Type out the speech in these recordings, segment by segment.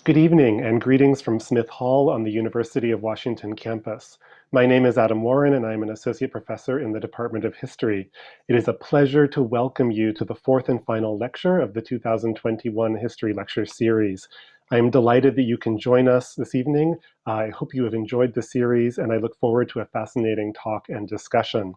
Good evening and greetings from Smith Hall on the University of Washington campus. My name is Adam Warren and I'm an associate professor in the Department of History. It is a pleasure to welcome you to the fourth and final lecture of the 2021 History Lecture Series. I am delighted that you can join us this evening. I hope you have enjoyed the series and I look forward to a fascinating talk and discussion.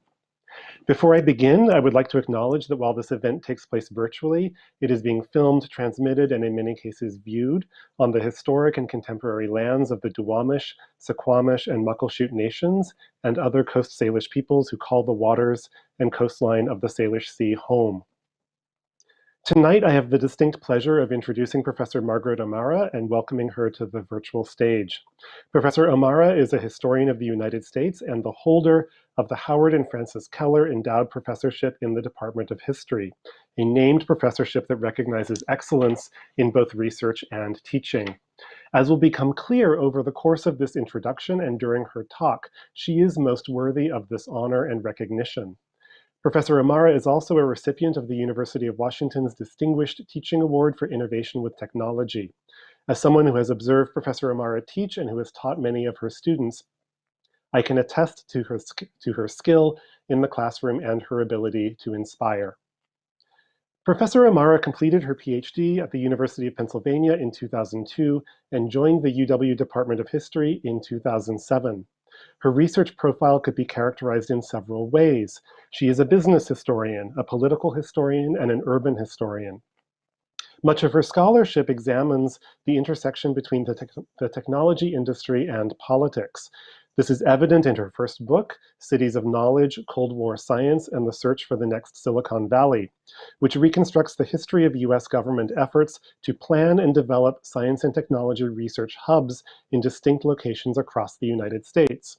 Before I begin, I would like to acknowledge that while this event takes place virtually, it is being filmed, transmitted, and in many cases viewed on the historic and contemporary lands of the Duwamish, Suquamish, and Muckleshoot nations and other Coast Salish peoples who call the waters and coastline of the Salish Sea home. Tonight, I have the distinct pleasure of introducing Professor Margaret O'Mara and welcoming her to the virtual stage. Professor O'Mara is a historian of the United States and the holder of the Howard and Frances Keller Endowed Professorship in the Department of History, a named professorship that recognizes excellence in both research and teaching. As will become clear over the course of this introduction and during her talk, she is most worthy of this honor and recognition. Professor O'Mara is also a recipient of the University of Washington's Distinguished Teaching Award for Innovation with Technology. As someone who has observed Professor O'Mara teach and who has taught many of her students, I can attest to her skill in the classroom and her ability to inspire. Professor O'Mara completed her PhD at the University of Pennsylvania in 2002 and joined the UW Department of History in 2007. Her research profile could be characterized in several ways. She is a business historian, a political historian, and an urban historian. Much of her scholarship examines the intersection between the technology industry and politics. This is evident in her first book, Cities of Knowledge, Cold War Science, and the Search for the Next Silicon Valley, which reconstructs the history of US government efforts to plan and develop science and technology research hubs in distinct locations across the United States.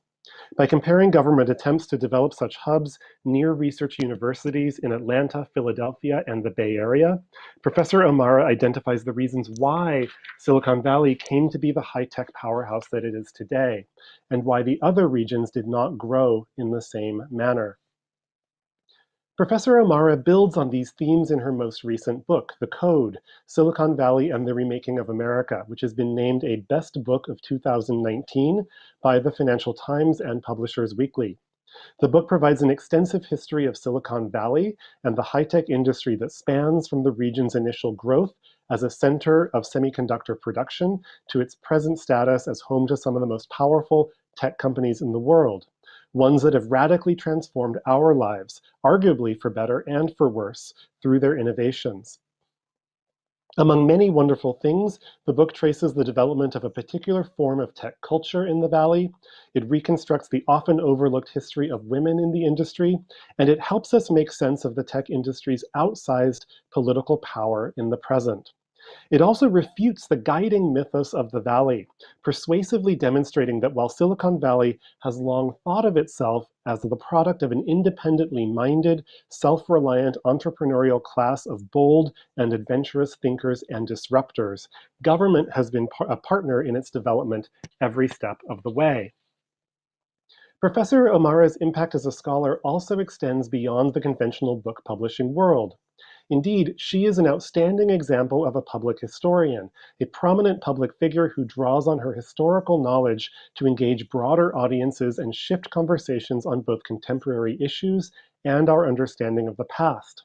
By comparing government attempts to develop such hubs near research universities in Atlanta, Philadelphia, and the Bay Area, Professor O'Mara identifies the reasons why Silicon Valley came to be the high-tech powerhouse that it is today, and why the other regions did not grow in the same manner. Professor O'Mara builds on these themes in her most recent book, The Code, Silicon Valley and the Remaking of America, which has been named a Best Book of 2019 by the Financial Times and Publishers Weekly. The book provides an extensive history of Silicon Valley and the high-tech industry that spans from the region's initial growth as a center of semiconductor production to its present status as home to some of the most powerful tech companies in the world. Ones that have radically transformed our lives, arguably for better and for worse, through their innovations. Among many wonderful things, the book traces the development of a particular form of tech culture in the Valley. It reconstructs the often overlooked history of women in the industry, and it helps us make sense of the tech industry's outsized political power in the present. It also refutes the guiding mythos of the Valley, persuasively demonstrating that while Silicon Valley has long thought of itself as the product of an independently minded, self-reliant entrepreneurial class of bold and adventurous thinkers and disruptors, government has been a partner in its development every step of the way. Professor O'Mara's impact as a scholar also extends beyond the conventional book publishing world. Indeed, she is an outstanding example of a public historian, a prominent public figure who draws on her historical knowledge to engage broader audiences and shift conversations on both contemporary issues and our understanding of the past.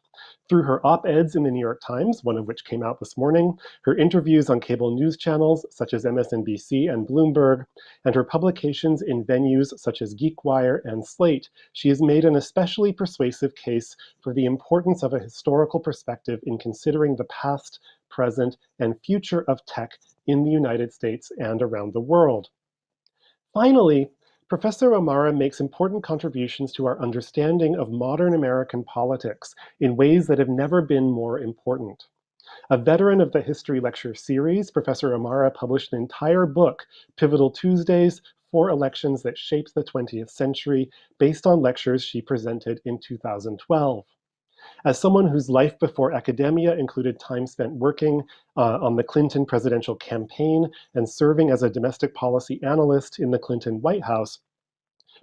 Through her op-eds in the New York Times, one of which came out this morning, her interviews on cable news channels such as MSNBC and Bloomberg, and her publications in venues such as GeekWire and Slate, she has made an especially persuasive case for the importance of a historical perspective in considering the past, present, and future of tech in the United States and around the world. Finally, Professor O'Mara makes important contributions to our understanding of modern American politics in ways that have never been more important. A veteran of the History Lecture series, Professor O'Mara published an entire book, Pivotal Tuesdays, 4 Elections That Shaped the 20th Century, based on lectures she presented in 2012. As someone whose life before academia included time spent working on the Clinton presidential campaign and serving as a domestic policy analyst in the Clinton White House,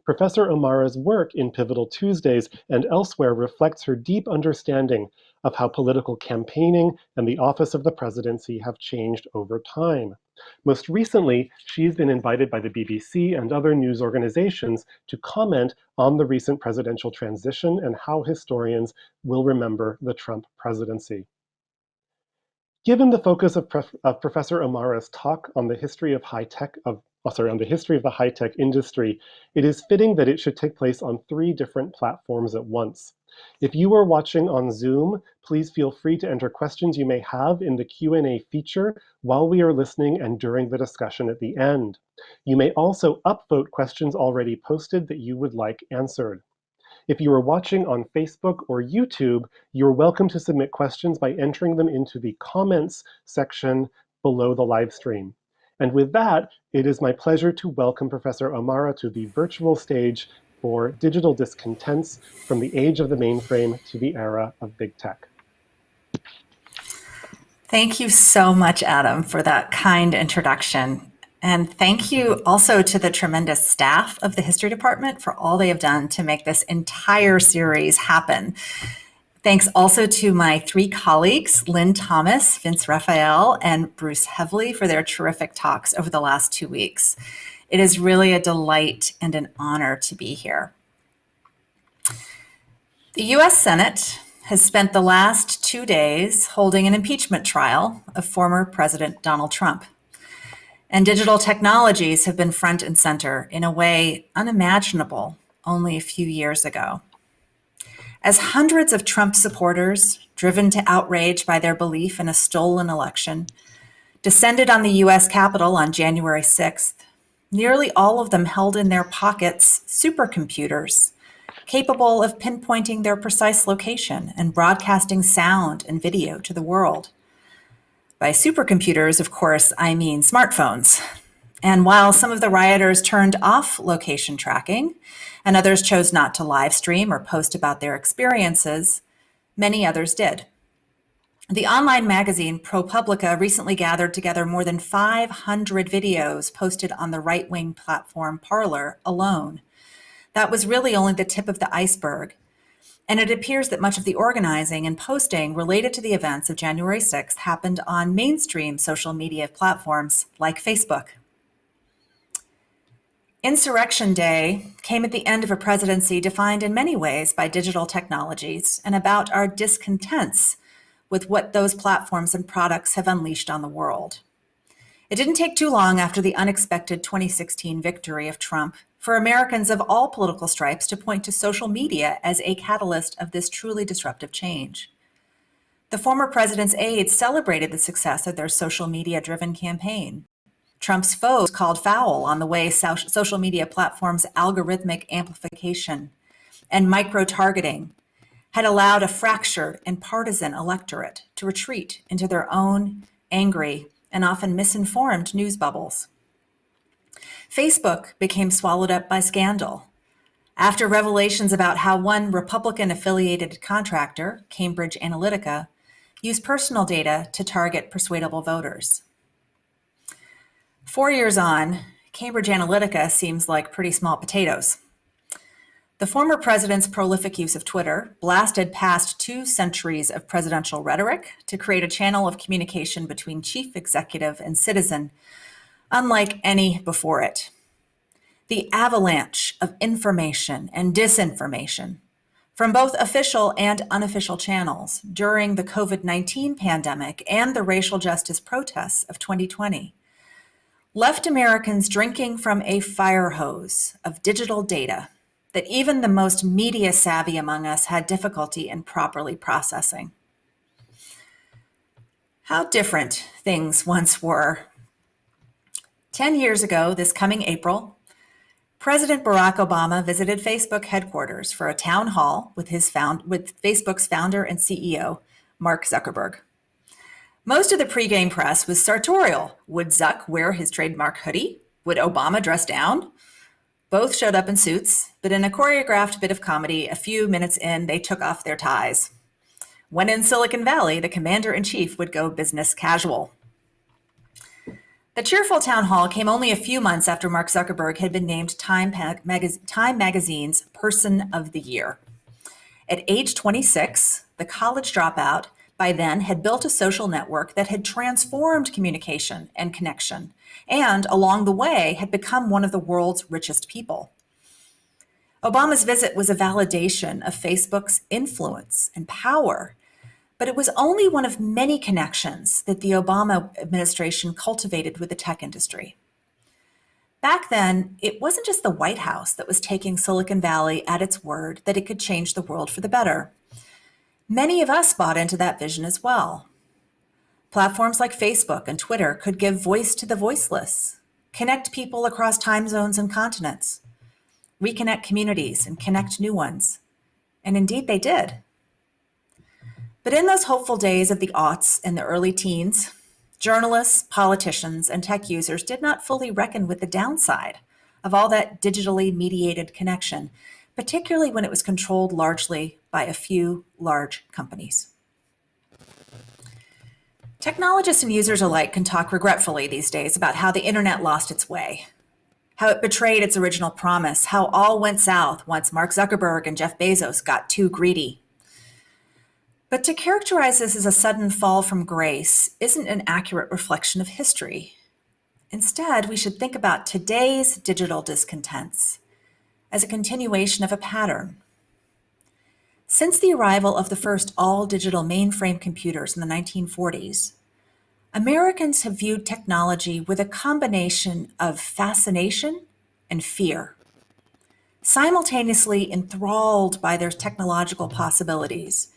Professor O'Mara's work in Pivotal Tuesdays and elsewhere reflects her deep understanding of how political campaigning and the office of the presidency have changed over time. Most recently, she's been invited by the BBC and other news organizations to comment on the recent presidential transition and how historians will remember the Trump presidency. Given the focus of Professor O'Mara's talk on the history of on the history of the high-tech industry, it is fitting that it should take place on 3 different platforms at once. If you are watching on Zoom, please feel free to enter questions you may have in the Q&A feature while we are listening and during the discussion at the end. You may also upvote questions already posted that you would like answered. If you are watching on Facebook or YouTube, you're welcome to submit questions by entering them into the comments section below the live stream. And with that, it is my pleasure to welcome Professor O'Mara to the virtual stage for Digital Discontents, from the age of the mainframe to the era of big tech. Thank you so much, Adam, for that kind introduction. And thank you also to the tremendous staff of the History Department for all they have done to make this entire series happen. Thanks also to my 3 colleagues, Lynn Thomas, Vince Raphael, and Bruce Heavley, for their terrific talks over the last 2 weeks. It is really a delight and an honor to be here. The U.S. Senate has spent the last 2 days holding an impeachment trial of former President Donald Trump. And digital technologies have been front and center in a way unimaginable only a few years ago. As hundreds of Trump supporters, driven to outrage by their belief in a stolen election, descended on the U.S. Capitol on January 6th, nearly all of them held in their pockets supercomputers, capable of pinpointing their precise location and broadcasting sound and video to the world. By supercomputers, of course, I mean smartphones. And while some of the rioters turned off location tracking, and others chose not to live stream or post about their experiences, many others did. The online magazine ProPublica recently gathered together more than 500 videos posted on the right-wing platform Parler alone. That was really only the tip of the iceberg. And it appears that much of the organizing and posting related to the events of January 6th happened on mainstream social media platforms like Facebook. Insurrection Day came at the end of a presidency defined in many ways by digital technologies and about our discontents with what those platforms and products have unleashed on the world. It didn't take too long after the unexpected 2016 victory of Trump for Americans of all political stripes to point to social media as a catalyst of this truly disruptive change. The former president's aides celebrated the success of their social media-driven campaign. Trump's foes called foul on the way social media platforms' algorithmic amplification and micro-targeting had allowed a fractured and partisan electorate to retreat into their own angry and often misinformed news bubbles. Facebook became swallowed up by scandal after revelations about how one Republican-affiliated contractor, Cambridge Analytica, used personal data to target persuadable voters. 4 years on, Cambridge Analytica seems like pretty small potatoes. The former president's prolific use of Twitter blasted past 2 centuries of presidential rhetoric to create a channel of communication between chief executive and citizen, unlike any before it. The avalanche of information and disinformation from both official and unofficial channels during the COVID-19 pandemic and the racial justice protests of 2020 left Americans drinking from a fire hose of digital data that even the most media savvy among us had difficulty in properly processing. How different things once were. 10 years ago, this coming April, President Barack Obama visited Facebook headquarters for a town hall with Facebook's founder and CEO, Mark Zuckerberg. Most of the pregame press was sartorial. Would Zuck wear his trademark hoodie? Would Obama dress down? Both showed up in suits, but in a choreographed bit of comedy, a few minutes in, they took off their ties. When in Silicon Valley, the commander-in-chief would go business casual. The cheerful town hall came only a few months after Mark Zuckerberg had been named Time Magazine's Person of the Year. At age 26, the college dropout by then had built a social network that had transformed communication and connection, and along the way had become one of the world's richest people. Obama's visit was a validation of Facebook's influence and power, but it was only one of many connections that the Obama administration cultivated with the tech industry. Back then, it wasn't just the White House that was taking Silicon Valley at its word that it could change the world for the better. Many of us bought into that vision as well. Platforms like Facebook and Twitter could give voice to the voiceless, connect people across time zones and continents, reconnect communities and connect new ones. And indeed they did. But in those hopeful days of the aughts and the early teens, journalists, politicians, and tech users did not fully reckon with the downside of all that digitally mediated connection, particularly when it was controlled largely by a few large companies. Technologists and users alike can talk regretfully these days about how the internet lost its way, how it betrayed its original promise, how all went south once Mark Zuckerberg and Jeff Bezos got too greedy. But to characterize this as a sudden fall from grace isn't an accurate reflection of history. Instead, we should think about today's digital discontents as a continuation of a pattern. Since the arrival of the first all-digital mainframe computers in the 1940s, Americans have viewed technology with a combination of fascination and fear, simultaneously enthralled by their technological possibilities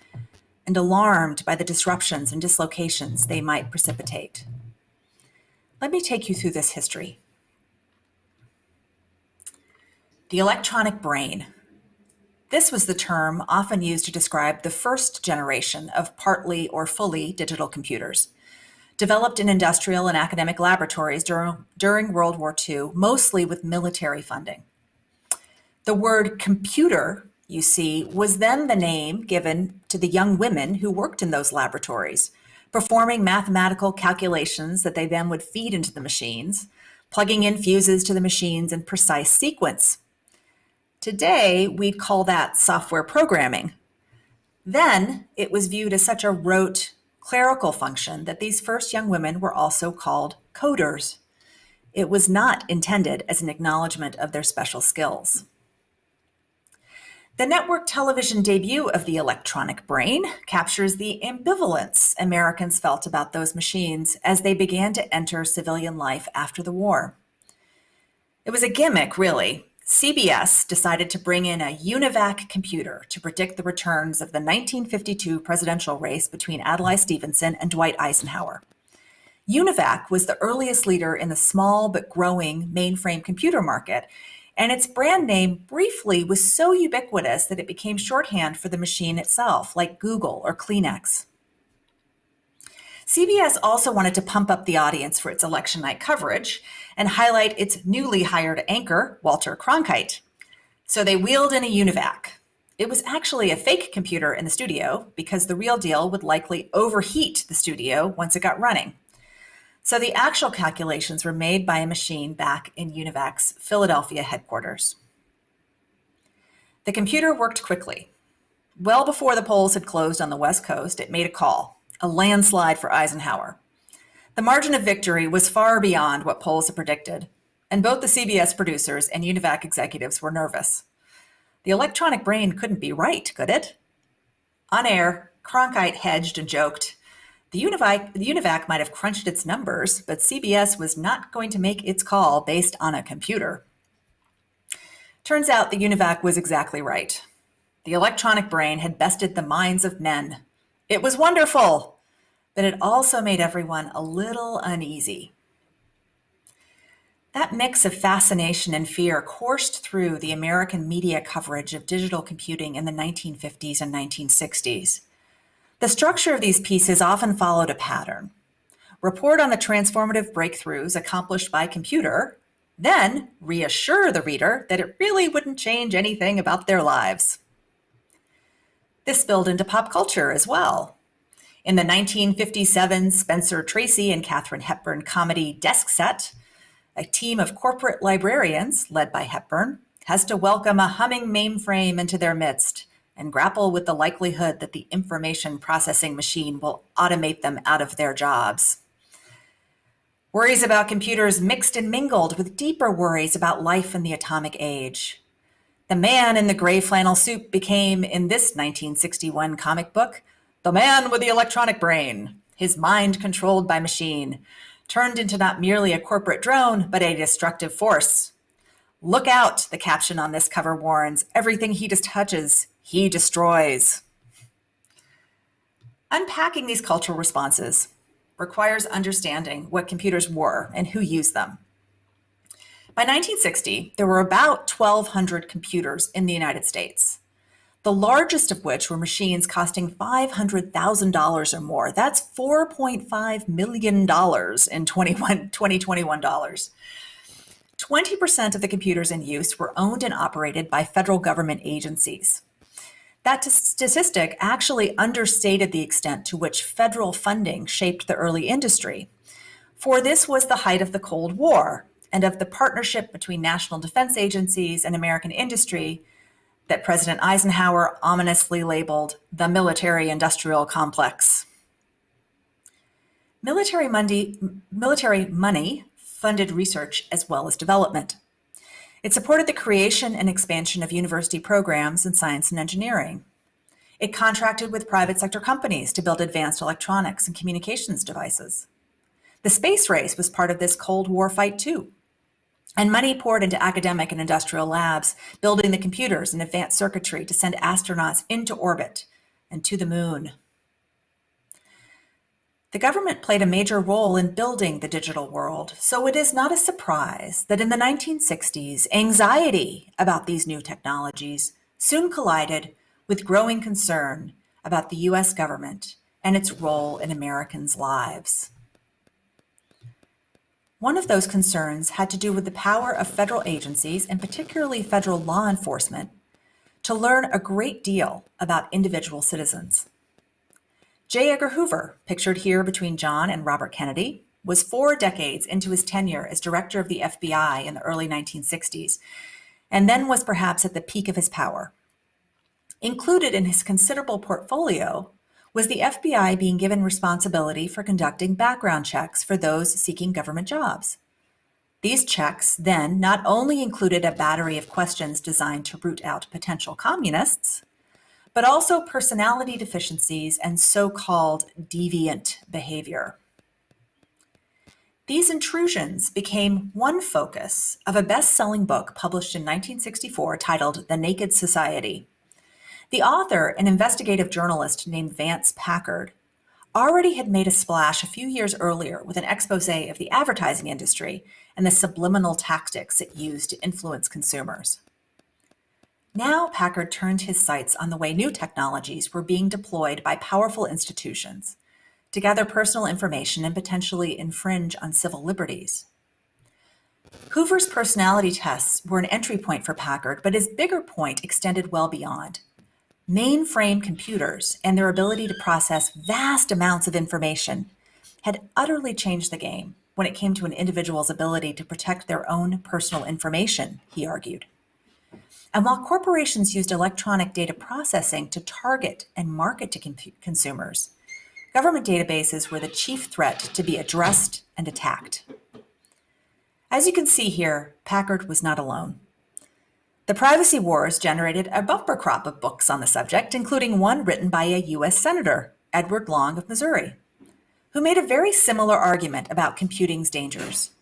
and alarmed by the disruptions and dislocations they might precipitate. Let me take you through this history. The electronic brain. This was the term often used to describe the first generation of partly or fully digital computers, developed in industrial and academic laboratories during World War II, mostly with military funding. The word computer, you see, was then the name given to the young women who worked in those laboratories, performing mathematical calculations that they then would feed into the machines, plugging in fuses to the machines in precise sequence. Today, we'd call that software programming. Then, it was viewed as such a rote, clerical function that these first young women were also called coders. It was not intended as an acknowledgement of their special skills. The network television debut of the electronic brain captures the ambivalence Americans felt about those machines as they began to enter civilian life after the war. It was a gimmick, really. CBS decided to bring in a UNIVAC computer to predict the returns of the 1952 presidential race between Adlai Stevenson and Dwight Eisenhower. UNIVAC was the earliest leader in the small but growing mainframe computer market, and its brand name briefly was so ubiquitous that it became shorthand for the machine itself, like Google or Kleenex. CBS also wanted to pump up the audience for its election night coverage and highlight its newly hired anchor, Walter Cronkite. So they wheeled in a UNIVAC. It was actually a fake computer in the studio because the real deal would likely overheat the studio once it got running. So the actual calculations were made by a machine back in UNIVAC's Philadelphia headquarters. The computer worked quickly. Well before the polls had closed on the West Coast, it made a call, a landslide for Eisenhower. The margin of victory was far beyond what polls had predicted, and both the CBS producers and UNIVAC executives were nervous. The electronic brain couldn't be right, could it? On air, Cronkite hedged and joked. The UNIVAC might have crunched its numbers, but CBS was not going to make its call based on a computer. Turns out the UNIVAC was exactly right. The electronic brain had bested the minds of men. It was wonderful, but it also made everyone a little uneasy. That mix of fascination and fear coursed through the American media coverage of digital computing in the 1950s and 1960s. The structure of these pieces often followed a pattern. Report on the transformative breakthroughs accomplished by computer, then reassure the reader that it really wouldn't change anything about their lives. This spilled into pop culture as well. In the 1957 Spencer Tracy and Katharine Hepburn comedy Desk Set, a team of corporate librarians, led by Hepburn, has to welcome a humming mainframe into their midst, and grapple with the likelihood that the information processing machine will automate them out of their jobs. Worries about computers mixed and mingled with deeper worries about life in the atomic age. The man in the gray flannel suit became, in this 1961 comic book, the man with the electronic brain, his mind controlled by machine, turned into not merely a corporate drone, but a destructive force. Look out, the caption on this cover warns. Everything he just touches, he destroys. Unpacking these cultural responses requires understanding what computers were and who used them. By 1960, there were about 1,200 computers in the United States, the largest of which were machines costing $500,000 or more. That's $4.5 million in 2021 dollars. 20% of the computers in use were owned and operated by federal government agencies. That statistic actually understated the extent to which federal funding shaped the early industry, for this was the height of the Cold War and of the partnership between national defense agencies and American industry that President Eisenhower ominously labeled the military-industrial complex. Military money funded research as well as development. It supported the creation and expansion of university programs in science and engineering. It contracted with private sector companies to build advanced electronics and communications devices. The space race was part of this Cold War fight too. And money poured into academic and industrial labs, building the computers and advanced circuitry to send astronauts into orbit and to the moon. The government played a major role in building the digital world, so it is not a surprise that in the 1960s, anxiety about these new technologies soon collided with growing concern about the US government and its role in Americans' lives. One of those concerns had to do with the power of federal agencies, and particularly federal law enforcement, to learn a great deal about individual citizens. J. Edgar Hoover, pictured here between John and Robert Kennedy, was 4 decades into his tenure as director of the FBI in the early 1960s, and then was perhaps at the peak of his power. Included in his considerable portfolio was the FBI being given responsibility for conducting background checks for those seeking government jobs. These checks then not only included a battery of questions designed to root out potential communists, but also personality deficiencies and so-called deviant behavior. These intrusions became one focus of a best-selling book published in 1964 titled The Naked Society. The author, an investigative journalist named Vance Packard, already had made a splash a few years earlier with an expose of the advertising industry and the subliminal tactics it used to influence consumers. Now Packard turned his sights on the way new technologies were being deployed by powerful institutions to gather personal information and potentially infringe on civil liberties. Hoover's personality tests were an entry point for Packard, but his bigger point extended well beyond. Mainframe computers and their ability to process vast amounts of information had utterly changed the game when it came to an individual's ability to protect their own personal information, he argued. And while corporations used electronic data processing to target and market to consumers, government databases were the chief threat to be addressed and attacked. As you can see here, Packard was not alone. The privacy wars generated a bumper crop of books on the subject, including one written by a U.S. Senator, Edward Long of Missouri, who made a very similar argument about computing's dangers.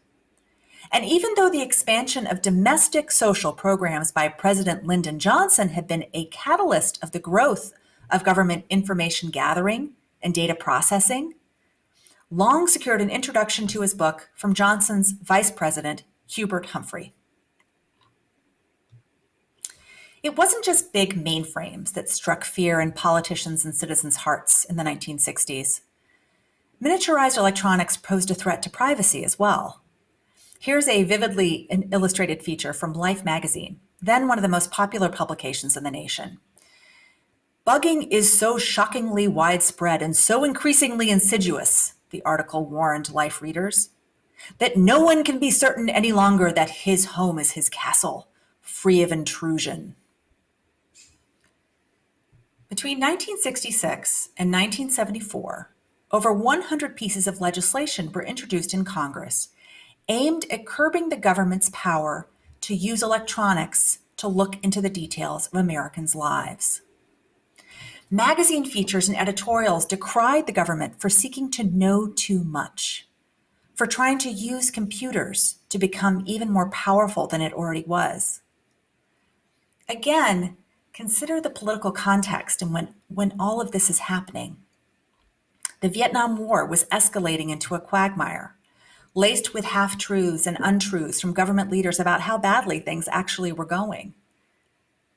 And even though the expansion of domestic social programs by President Lyndon Johnson had been a catalyst of the growth of government information gathering and data processing, Long secured an introduction to his book from Johnson's Vice President, Hubert Humphrey. It wasn't just big mainframes that struck fear in politicians' and citizens' hearts in the 1960s. Miniaturized electronics posed a threat to privacy as well. Here's a vividly illustrated feature from Life magazine, then one of the most popular publications in the nation. Bugging is so shockingly widespread and so increasingly insidious, the article warned Life readers, that no one can be certain any longer that his home is his castle, free of intrusion. Between 1966 and 1974, over 100 pieces of legislation were introduced in Congress aimed at curbing the government's power to use electronics to look into the details of Americans' lives. Magazine features and editorials decried the government for seeking to know too much, for trying to use computers to become even more powerful than it already was. Again, consider the political context and when all of this is happening. The Vietnam War was escalating into a quagmire, laced with half-truths and untruths from government leaders about how badly things actually were going.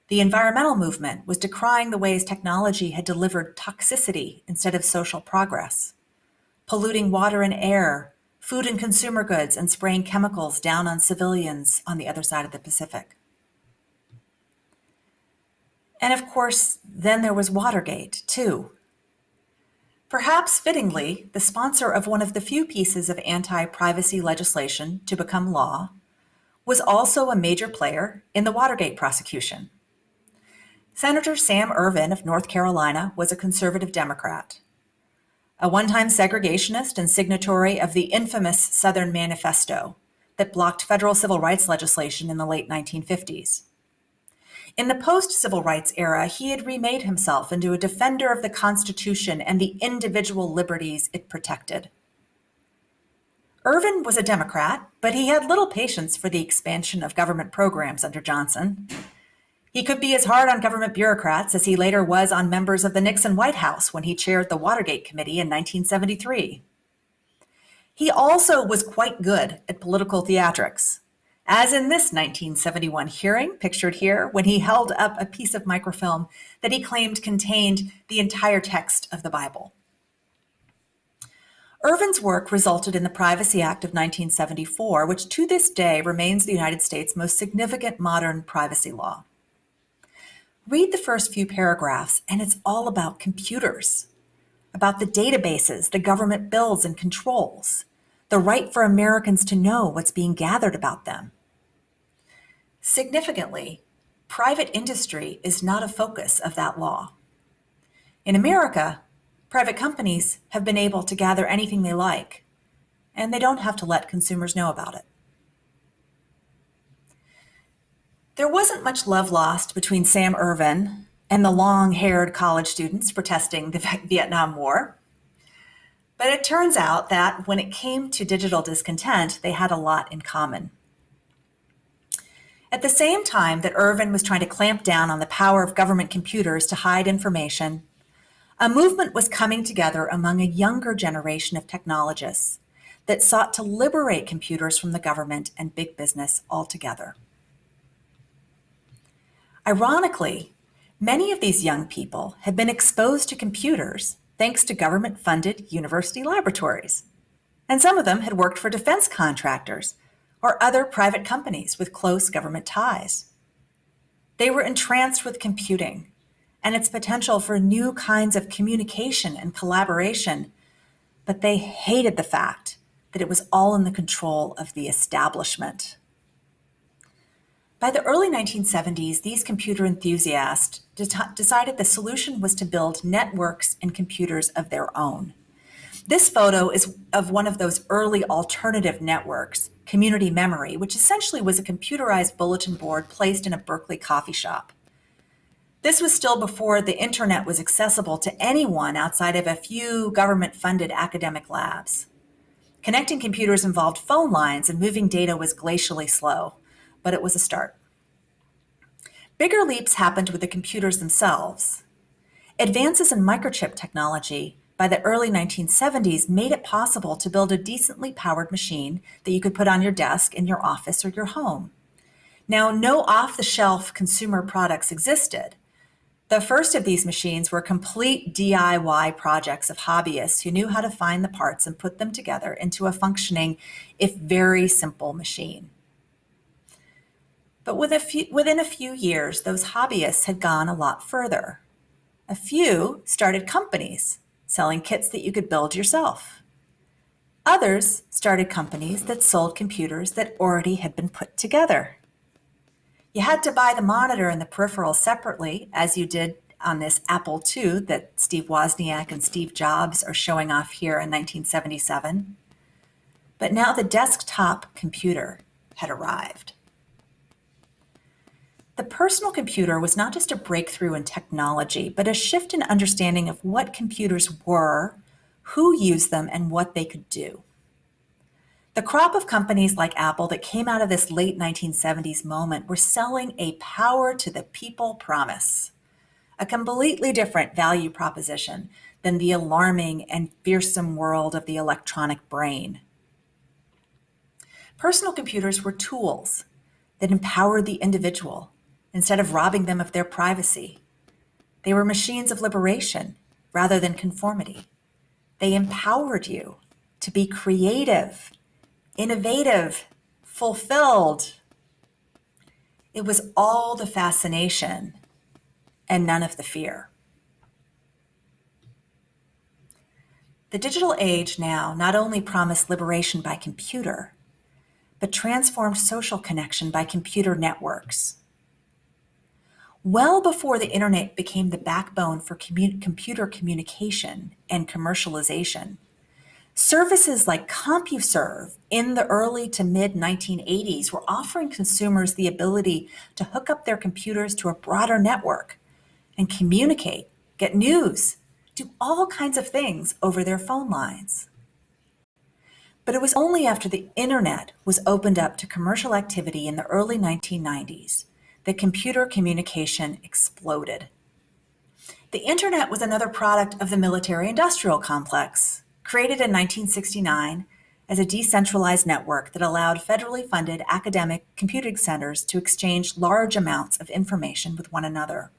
The environmental movement was decrying the ways technology had delivered toxicity instead of social progress, polluting water and air, food and consumer goods, and spraying chemicals down on civilians on the other side of the Pacific. And of course, then there was Watergate, too. Perhaps fittingly, the sponsor of one of the few pieces of anti-privacy legislation to become law was also a major player in the Watergate prosecution. Senator Sam Ervin of North Carolina was a conservative Democrat, a one-time segregationist and signatory of the infamous Southern Manifesto that blocked federal civil rights legislation in the late 1950s. In the post-civil rights era, he had remade himself into a defender of the Constitution and the individual liberties it protected. Ervin was a Democrat, but he had little patience for the expansion of government programs under Johnson. He could be as hard on government bureaucrats as he later was on members of the Nixon White House when he chaired the Watergate Committee in 1973. He also was quite good at political theatrics, as in this 1971 hearing, pictured here, when he held up a piece of microfilm that he claimed contained the entire text of the Bible. Ervin's work resulted in the Privacy Act of 1974, which to this day remains the United States' most significant modern privacy law. Read the first few paragraphs, and it's all about computers, about the databases the government builds and controls, the right for Americans to know what's being gathered about them. Significantly, private industry is not a focus of that law. In America, private companies have been able to gather anything they like, and they don't have to let consumers know about it. There wasn't much love lost between Sam Ervin and the long-haired college students protesting the Vietnam War. But it turns out that when it came to digital discontent, they had a lot in common. At the same time that Ervin was trying to clamp down on the power of government computers to hide information, a movement was coming together among a younger generation of technologists that sought to liberate computers from the government and big business altogether. Ironically, many of these young people had been exposed to computers thanks to government-funded university laboratories, and some of them had worked for defense contractors or other private companies with close government ties. They were entranced with computing and its potential for new kinds of communication and collaboration, but they hated the fact that it was all in the control of the establishment. By the early 1970s, these computer enthusiasts decided the solution was to build networks and computers of their own. This photo is of one of those early alternative networks, Community Memory, which essentially was a computerized bulletin board placed in a Berkeley coffee shop. This was still before the internet was accessible to anyone outside of a few government-funded academic labs. Connecting computers involved phone lines and moving data was glacially slow, but it was a start. Bigger leaps happened with the computers themselves. Advances in microchip technology by the early 1970s made it possible to build a decently powered machine that you could put on your desk in your office or your home. Now, no off-the-shelf consumer products existed. The first of these machines were complete DIY projects of hobbyists who knew how to find the parts and put them together into a functioning, if very simple, machine. But within a few years, those hobbyists had gone a lot further. A few started companies selling kits that you could build yourself. Others started companies that sold computers that already had been put together. You had to buy the monitor and the peripherals separately, as you did on this Apple II that Steve Wozniak and Steve Jobs are showing off here in 1977. But now the desktop computer had arrived. The personal computer was not just a breakthrough in technology, but a shift in understanding of what computers were, who used them, and what they could do. The crop of companies like Apple that came out of this late 1970s moment were selling a power to the people promise, a completely different value proposition than the alarming and fearsome world of the electronic brain. Personal computers were tools that empowered the individual instead of robbing them of their privacy. They were machines of liberation rather than conformity. They empowered you to be creative, innovative, fulfilled. It was all the fascination and none of the fear. The digital age now not only promised liberation by computer, but transformed social connection by computer networks. Well before the internet became the backbone for computer communication and commercialization, services like CompuServe in the early to mid 1980s were offering consumers the ability to hook up their computers to a broader network and communicate, get news, do all kinds of things over their phone lines. But it was only after the internet was opened up to commercial activity in the early 1990s that computer communication exploded. The internet was another product of the military-industrial complex, created in 1969 as a decentralized network that allowed federally funded academic computing centers to exchange large amounts of information with one another.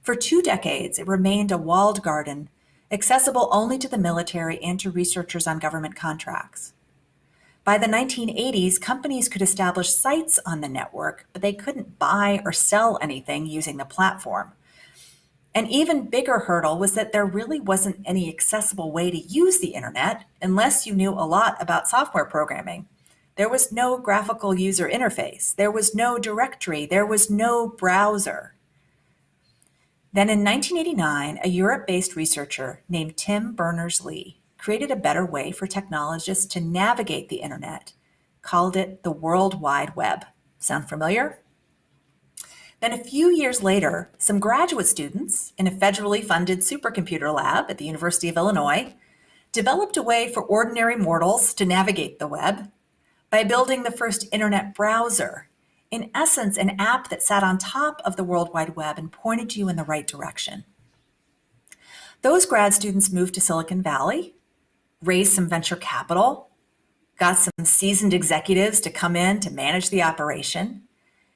For 2 decades, it remained a walled garden, accessible only to the military and to researchers on government contracts. By the 1980s, companies could establish sites on the network, but they couldn't buy or sell anything using the platform. An even bigger hurdle was that there really wasn't any accessible way to use the internet unless you knew a lot about software programming. There was no graphical user interface. There was no directory. There was no browser. Then in 1989, a Europe-based researcher named Tim Berners-Lee created a better way for technologists to navigate the internet, called it the World Wide Web. Sound familiar? Then a few years later, some graduate students in a federally funded supercomputer lab at the University of Illinois developed a way for ordinary mortals to navigate the web by building the first internet browser. In essence, an app that sat on top of the World Wide Web and pointed you in the right direction. Those grad students moved to Silicon Valley, raised some venture capital, got some seasoned executives to come in to manage the operation,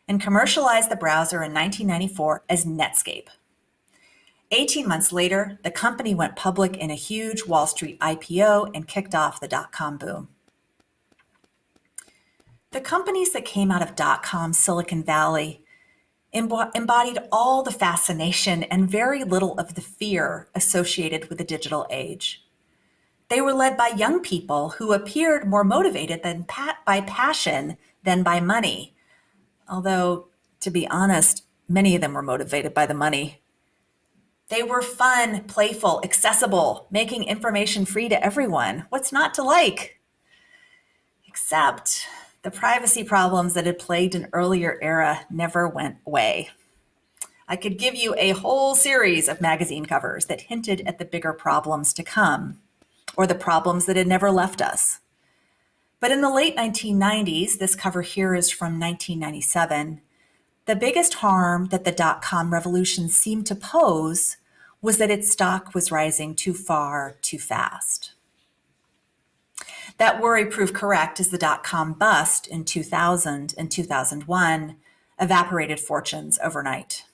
and commercialized the browser in 1994 as Netscape. 18 months later, the company went public in a huge Wall Street IPO and kicked off the dot-com boom. The companies that came out of dot-com Silicon Valley embodied all the fascination and very little of the fear associated with the digital age. They were led by young people who appeared more motivated by passion than by money. Although, to be honest, many of them were motivated by the money. They were fun, playful, accessible, making information free to everyone. What's not to like? Except the privacy problems that had plagued an earlier era never went away. I could give you a whole series of magazine covers that hinted at the bigger problems to come, or the problems that had never left us. But in the late 1990s, this cover here is from 1997, the biggest harm that the dot-com revolution seemed to pose was that its stock was rising too far, too fast. That worry proved correct as the dot-com bust in 2000 and 2001 evaporated fortunes overnight.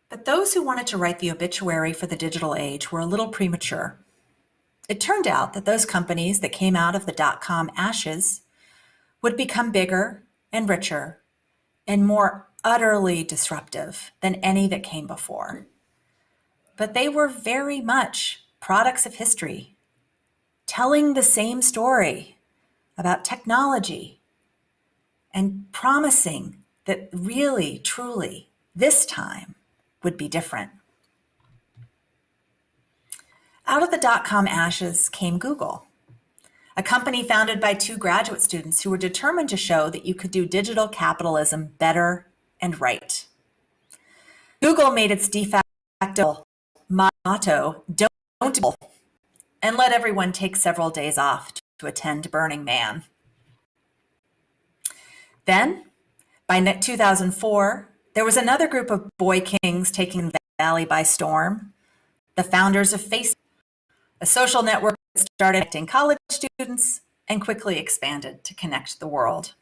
But those who wanted to write the obituary for the digital age were a little premature. It turned out that those companies that came out of the dot-com ashes would become bigger and richer and more utterly disruptive than any that came before. But they were very much products of history, telling the same story about technology and promising that really, truly, this time would be different. Out of the dot-com ashes came Google, a company founded by two graduate students who were determined to show that you could do digital capitalism better and right. Google made its de facto motto, don't, and let everyone take several days off to attend Burning Man. Then, by 2004, there was another group of boy kings taking the valley by storm, the founders of Facebook, a social network that started connecting college students and quickly expanded to connect the world.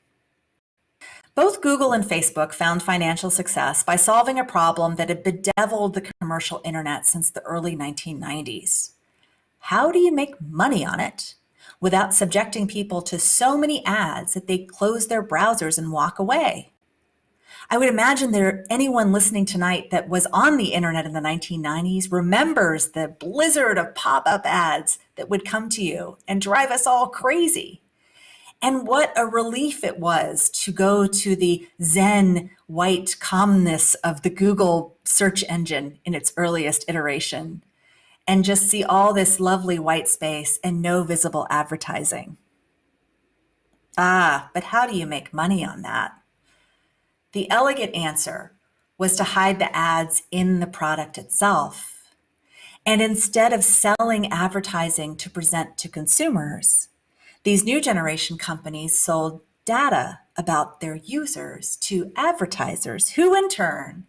Both Google and Facebook found financial success by solving a problem that had bedeviled the commercial internet since the early 1990s. How do you make money on it without subjecting people to so many ads that they close their browsers and walk away? I would imagine that anyone listening tonight that was on the internet in the 1990s remembers the blizzard of pop-up ads that would come to you and drive us all crazy. And what a relief it was to go to the zen white calmness of the Google search engine in its earliest iteration and just see all this lovely white space and no visible advertising. But how do you make money on that? The elegant answer was to hide the ads in the product itself. And instead of selling advertising to present to consumers, these new generation companies sold data about their users to advertisers, who in turn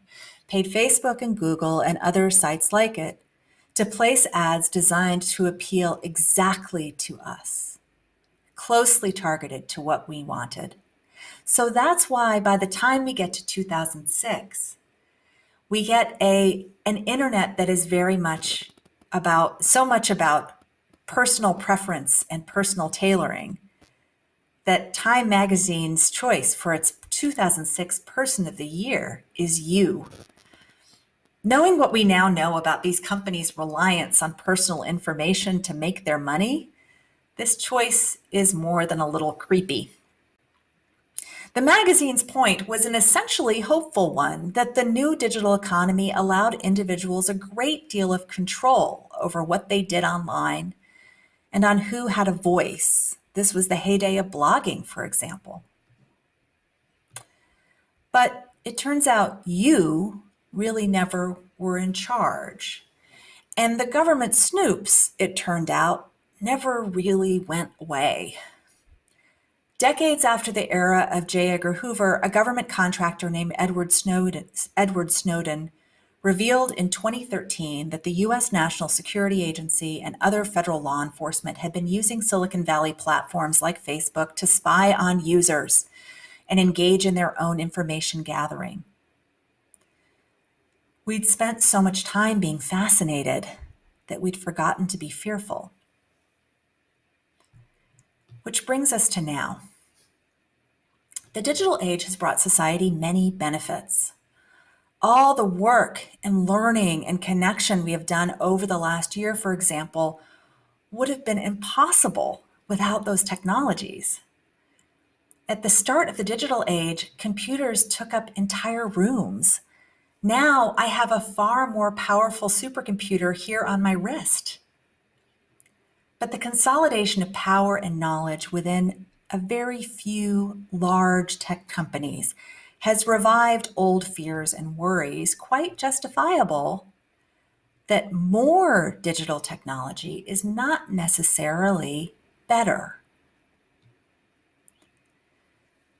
paid Facebook and Google and other sites like it to place ads designed to appeal exactly to us, closely targeted to what we wanted. So that's why by the time we get to 2006, we get an internet that is very much about, so much about personal preference and personal tailoring that Time Magazine's choice for its 2006 Person of the Year is you. Knowing what we now know about these companies' reliance on personal information to make their money, this choice is more than a little creepy. The magazine's point was an essentially hopeful one, that the new digital economy allowed individuals a great deal of control over what they did online and on who had a voice. This was the heyday of blogging, for example. But it turns out you really never were in charge. And the government snoops, it turned out, never really went away. Decades after the era of J. Edgar Hoover, a government contractor named Edward Snowden revealed in 2013 that the U.S. National Security Agency and other federal law enforcement had been using Silicon Valley platforms like Facebook to spy on users and engage in their own information gathering. We'd spent so much time being fascinated that we'd forgotten to be fearful. Which brings us to now. The digital age has brought society many benefits. All the work and learning and connection we have done over the last year, for example, would have been impossible without those technologies. At the start of the digital age, computers took up entire rooms. Now I have a far more powerful supercomputer here on my wrist. But the consolidation of power and knowledge within a very few large tech companies has revived old fears and worries, quite justifiable, that more digital technology is not necessarily better.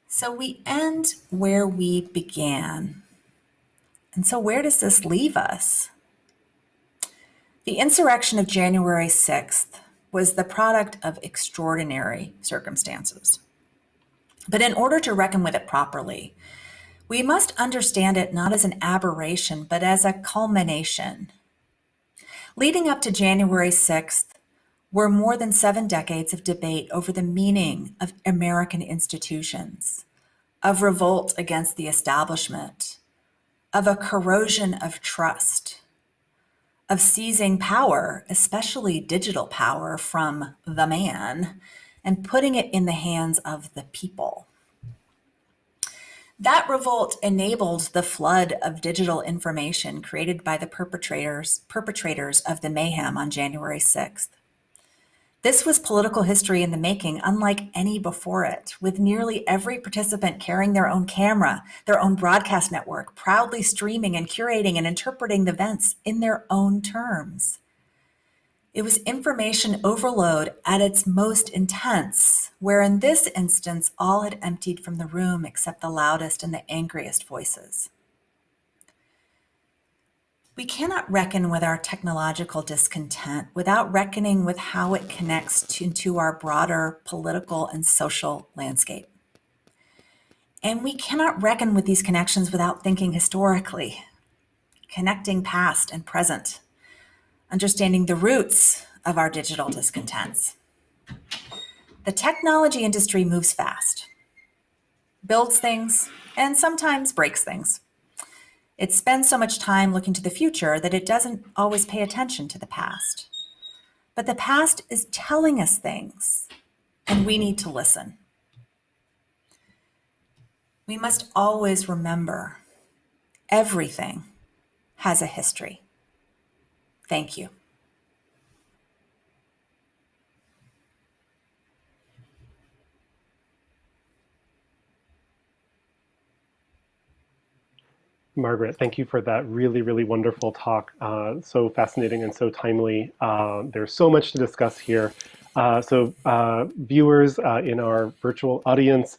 So we end where we began. And so where does this leave us? The insurrection of January 6th was the product of extraordinary circumstances. But in order to reckon with it properly, we must understand it not as an aberration, but as a culmination. Leading up to January 6th were more than 7 decades of debate over the meaning of American institutions, of revolt against the establishment, of a corrosion of trust, of seizing power, especially digital power, from the man and putting it in the hands of the people. That revolt enabled the flood of digital information created by the perpetrators of the mayhem on January 6th. This was political history in the making, unlike any before it, with nearly every participant carrying their own camera, their own broadcast network, proudly streaming and curating and interpreting the events in their own terms. It was information overload at its most intense, where in this instance, all had emptied from the room except the loudest and the angriest voices. We cannot reckon with our technological discontent without reckoning with how it connects into our broader political and social landscape. And we cannot reckon with these connections without thinking historically, connecting past and present, understanding the roots of our digital discontents. The technology industry moves fast, builds things, and sometimes breaks things. It spends so much time looking to the future that it doesn't always pay attention to the past. But the past is telling us things, and we need to listen. We must always remember everything has a history. Thank you. Margaret, thank you for that really, really wonderful talk. So fascinating and so timely. There's so much to discuss here. Viewers in our virtual audience,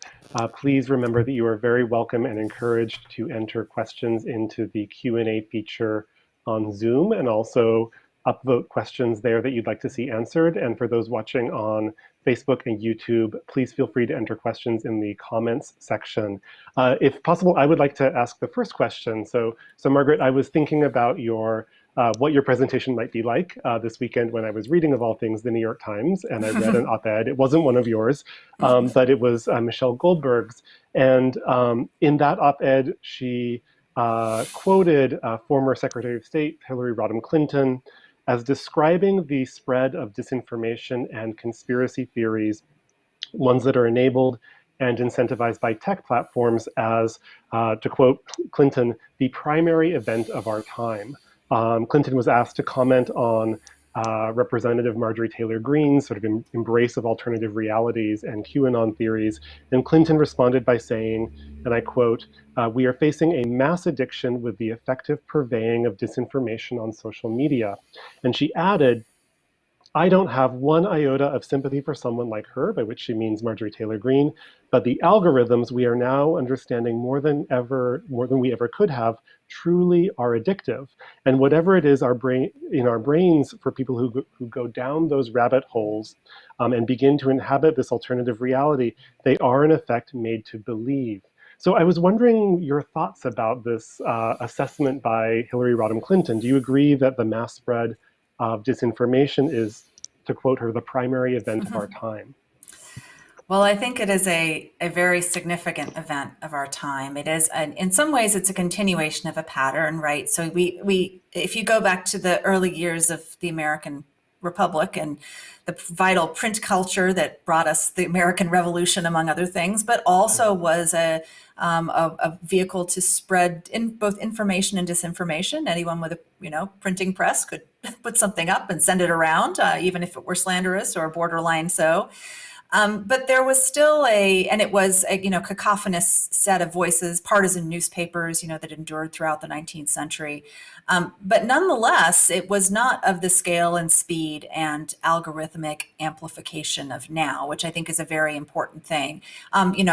please remember that you are very welcome and encouraged to enter questions into the Q&A feature on Zoom, and also upvote questions there that you'd like to see answered. And for those watching on Facebook and YouTube, please feel free to enter questions in the comments section. If possible, I would like to ask the first question. So Margaret, I was thinking about what your presentation might be like this weekend when I was reading, of all things, the New York Times, and I read an op-ed. It wasn't one of yours, but it was Michelle Goldberg's. And in that op-ed, she quoted former Secretary of State Hillary Rodham Clinton as describing the spread of disinformation and conspiracy theories, ones that are enabled and incentivized by tech platforms, as, to quote Clinton, the primary event of our time. Clinton was asked to comment on Representative Marjorie Taylor Greene's sort of embrace of alternative realities and QAnon theories, and Clinton responded by saying, and I quote, "We are facing a mass addiction with the effective purveying of disinformation on social media." And she added, "I don't have one iota of sympathy for someone like her," by which she means Marjorie Taylor Greene, "but the algorithms we are now understanding more than we ever could have, truly are addictive. And whatever it is in our brains for people who go down those rabbit holes and begin to inhabit this alternative reality, they are in effect made to believe." So I was wondering your thoughts about this assessment by Hillary Rodham Clinton. Do you agree that the mass spread of disinformation is, to quote her, the primary event of our time? Well, I think it is a very significant event of our time. It is, in some ways, it's a continuation of a pattern, right? So if you go back to the early years of the American Republic and the vital print culture that brought us the American Revolution, among other things, but also was a vehicle to spread both information and disinformation. Anyone with a printing press could put something up and send it around, even if it were slanderous or borderline so. But there was still it was a cacophonous set of voices, partisan newspapers, that endured throughout the 19th century. But nonetheless, it was not of the scale and speed and algorithmic amplification of now, which I think is a very important thing.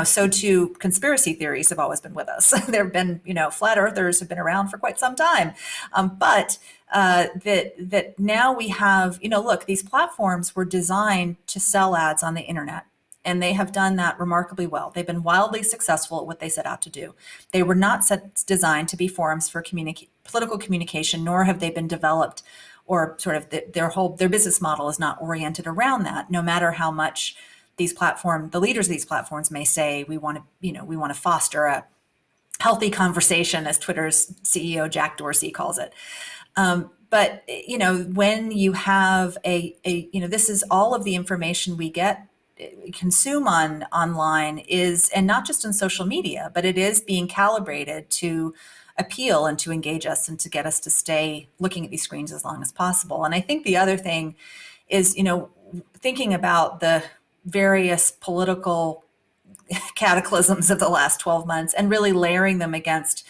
So too, conspiracy theories have always been with us. There have been, flat earthers have been around for quite some time. But that now we have, look, these platforms were designed to sell ads on the internet, and they have done that remarkably well. They've been wildly successful at what they set out to do. They were not designed to be forums for political communication, nor have they been developed, or sort of their business model is not oriented around that, no matter how much the leaders of these platforms may say we want to foster a healthy conversation, as Twitter's CEO Jack Dorsey calls it. But when you have this is all of the information we get consume online is, and not just in social media, but it is being calibrated to appeal and to engage us and to get us to stay looking at these screens as long as possible. And I think the other thing is, thinking about the various political cataclysms of the last 12 months and really layering them against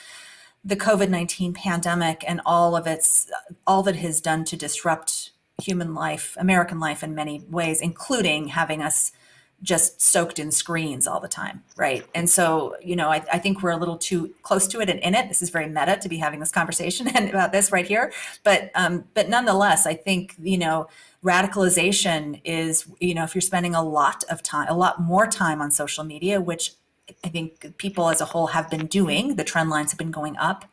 the COVID-19 pandemic and all that it has done to disrupt human life, American life in many ways, including having us just soaked in screens all the time, right? And so, I think we're a little too close to it and in it. This is very meta to be having this conversation and about this right here. But nonetheless, I think, radicalization is, if you're spending a lot more time on social media, which I think people as a whole have been doing, the trend lines have been going up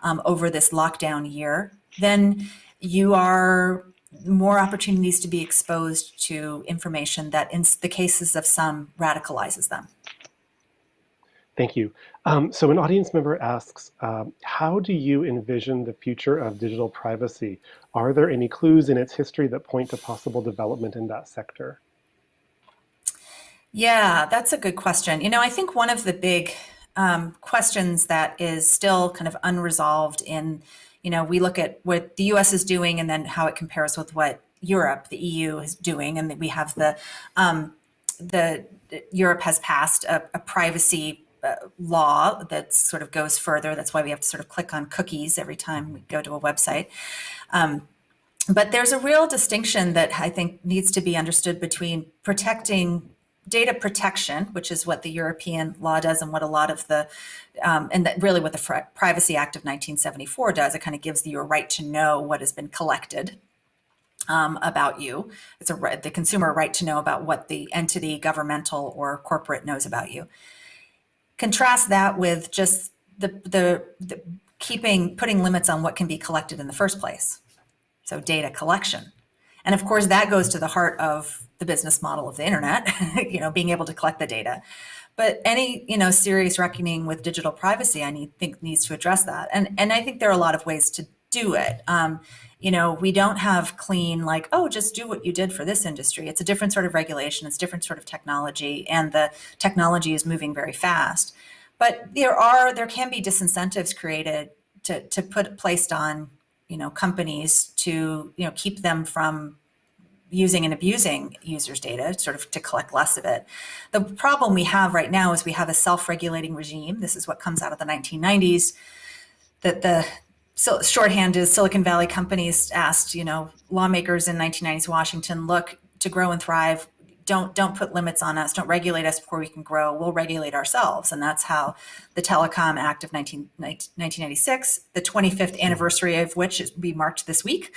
over this lockdown year, then you are more opportunities to be exposed to information that, in the cases of some, radicalizes them. Thank you. So an audience member asks, how do you envision the future of digital privacy? Are there any clues in its history that point to possible development in that sector? Yeah, that's a good question. I think one of the big questions that is still kind of unresolved we look at what the US is doing and then how it compares with what Europe, the EU, is doing. And we have Europe has passed a privacy law that sort of goes further. That's why we have to sort of click on cookies every time we go to a website. But there's a real distinction that I think needs to be understood between protecting data protection, which is what the European law does and what a lot of and that really what the Privacy Act of 1974 does. It kind of gives you a right to know what has been collected about you. It's the consumer right to know about what the entity, governmental or corporate, knows about you. Contrast that with just the putting limits on what can be collected in the first place. So data collection. And of course, that goes to the heart of the business model of the internet, being able to collect the data. But any, serious reckoning with digital privacy, I think needs to address that. And I think there are a lot of ways to do it. We don't have clean, just do what you did for this industry. It's a different sort of regulation. It's a different sort of technology, and the technology is moving very fast. But there can be disincentives created placed on, companies to, keep them from using and abusing users' data, sort of to collect less of it. The problem we have right now is we have a self-regulating regime. This is what comes out of the 1990s, that the shorthand is Silicon Valley companies asked, lawmakers in 1990s Washington, look, to grow and thrive, don't put limits on us, don't regulate us before we can grow, we'll regulate ourselves. And that's how the Telecom Act of 1996, the 25th anniversary of which will be marked this week,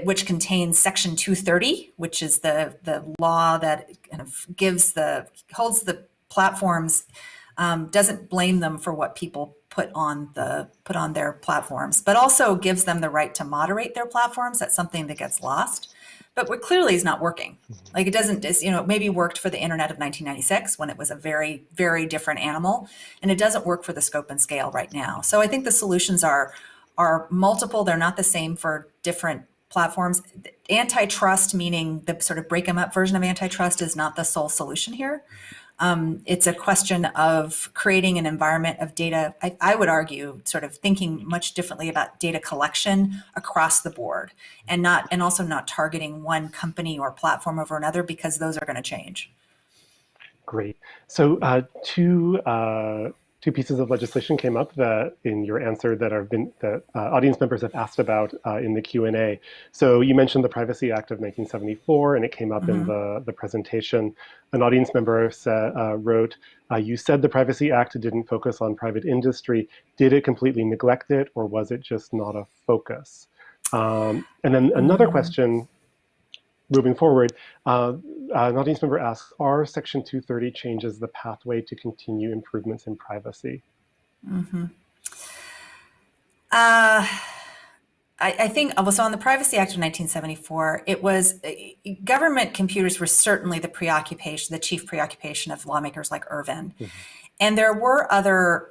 which contains Section 230, which is the law that kind of holds the platforms, doesn't blame them for what people put on their platforms, but also gives them the right to moderate their platforms. That's something that gets lost, but what clearly is not working. Like it doesn't, it maybe worked for the internet of 1996 when it was a very, very different animal, and it doesn't work for the scope and scale right now. So I think the solutions are multiple. They're not the same for different platforms. Antitrust, meaning the sort of break them up version of antitrust, is not the sole solution here. It's a question of creating an environment of data. I would argue, sort of thinking much differently about data collection across the board, and also not targeting one company or platform over another, because those are going to change. Great. So two pieces of legislation came up that in your answer that audience members have asked about in the Q&A. So you mentioned the Privacy Act of 1974, and it came up in the presentation. An audience member wrote, you said the Privacy Act didn't focus on private industry. Did it completely neglect it, or was it just not a focus? And then another question, moving forward, an audience member asks, are Section 230 changes the pathway to continue improvements in privacy? I think, so on the Privacy Act of 1974, it was, government computers were certainly the chief preoccupation of lawmakers like Irvin. And there were other,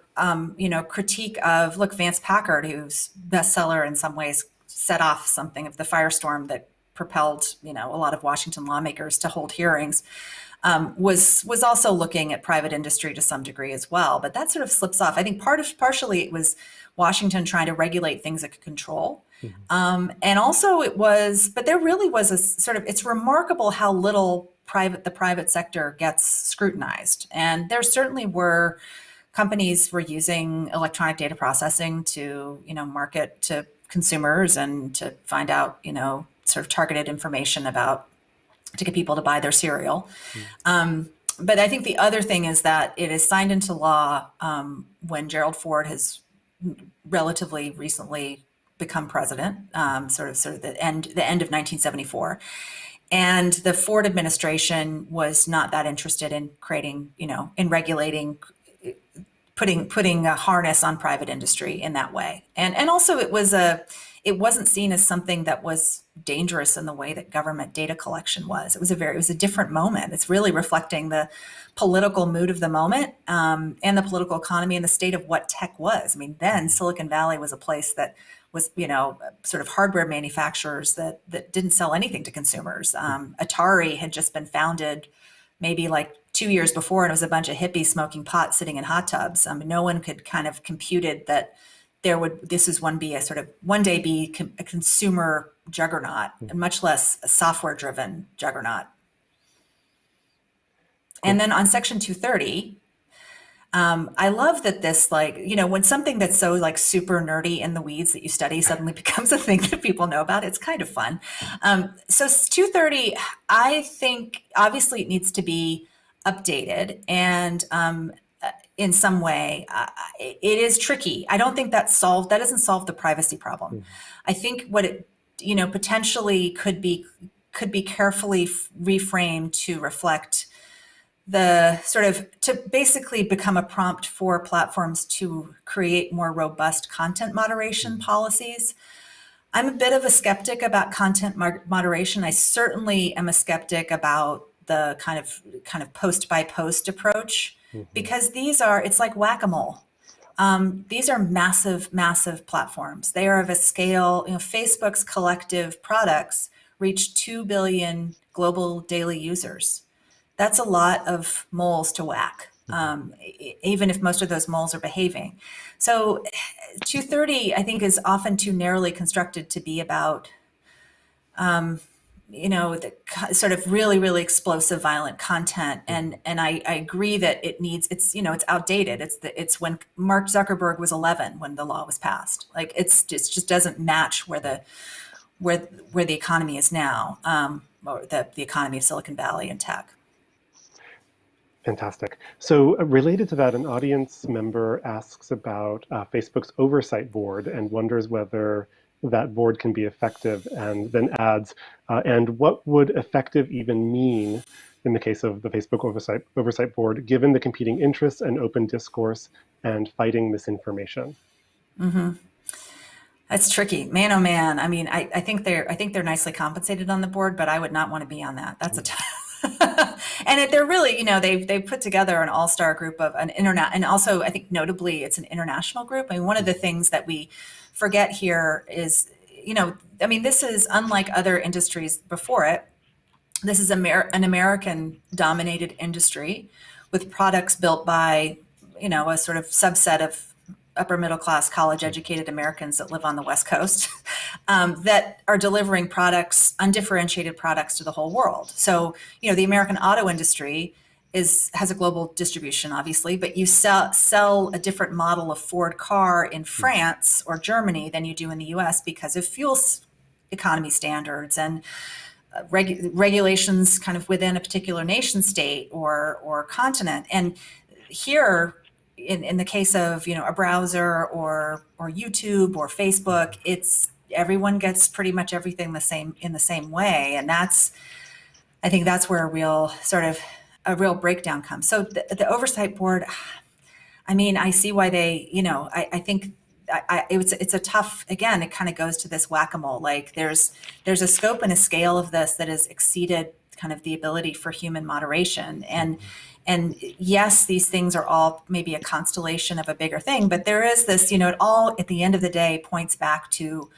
critique of, look, Vance Packard, whose bestseller in some ways set off something of the firestorm that propelled, a lot of Washington lawmakers to hold hearings, was also looking at private industry to some degree as well. But that sort of slips off. I think partially it was Washington trying to regulate things it could control. And also but there really was a sort of, it's remarkable how little the private sector gets scrutinized. And there certainly were companies were using electronic data processing to, market to consumers and to find out, sort of targeted information to get people to buy their cereal. But I think the other thing is that it is signed into law when Gerald Ford has relatively recently become president, sort of the end of 1974. And the Ford administration was not that interested in creating, in regulating, putting a harness on private industry in that way. And also it wasn't seen as something that was dangerous in the way that government data collection was. It was a different moment. It's really reflecting the political mood of the moment, and the political economy and the state of what tech was. I mean, then Silicon Valley was a place that was, sort of hardware manufacturers that didn't sell anything to consumers. Atari had just been founded maybe like 2 years before, and it was a bunch of hippies smoking pot sitting in hot tubs. No one could kind of computed that one day be a consumer juggernaut, and much less a software-driven juggernaut. And then on Section 230, I love that this, when something that's so super nerdy in the weeds that you study suddenly becomes a thing that people know about, it's kind of fun. So 230, I think obviously it needs to be updated, and in some way, it is tricky. I don't think that doesn't solve the privacy problem. I think what it, potentially could be carefully reframed to reflect to basically become a prompt for platforms to create more robust content moderation policies. I'm a bit of a skeptic about content moderation. I certainly am a skeptic about the kind of post by post approach, because it's like whack-a-mole. These are massive platforms. They are of a scale, Facebook's collective products reach 2 billion global daily users. That's a lot of moles to whack, even if most of those moles are behaving. So 230, I think, is often too narrowly constructed to be about, the sort of really, really explosive, violent content. And I agree that it's outdated. It's when Mark Zuckerberg was 11 when the law was passed. It just doesn't match where the economy is now, or the economy of Silicon Valley and tech. Fantastic. So related to that, an audience member asks about Facebook's oversight board and wonders whether that board can be effective, and then adds, and what would effective even mean in the case of the Facebook oversight board, given the competing interests and open discourse and fighting misinformation? That's tricky, man. Oh man. I mean, I think they're nicely compensated on the board, but I would not want to be on that. That's a and they're really, they've put together an all-star group of an internet, and also I think notably it's an international group. I mean, one of the things that we forget here is, this is unlike other industries before it. This is an American-dominated industry with products built by, a sort of subset of upper middle class, college educated Americans that live on the West Coast, that are delivering undifferentiated products to the whole world. So, the American auto industry has a global distribution, obviously, but you sell a different model of Ford car in France or Germany than you do in the US because of fuel economy standards and regulations kind of within a particular nation state or continent. And here, in the case of a browser or YouTube or Facebook, everyone gets pretty much everything in the same way, and I think that's where a real breakdown comes. So the oversight board, I mean, I see why they, I think it's a tough, again, it kind of goes to this whack-a-mole. There's a scope and a scale of this that has exceeded kind of the ability for human moderation. And yes, these things are all maybe a constellation of a bigger thing, but there is this, it all at the end of the day points back to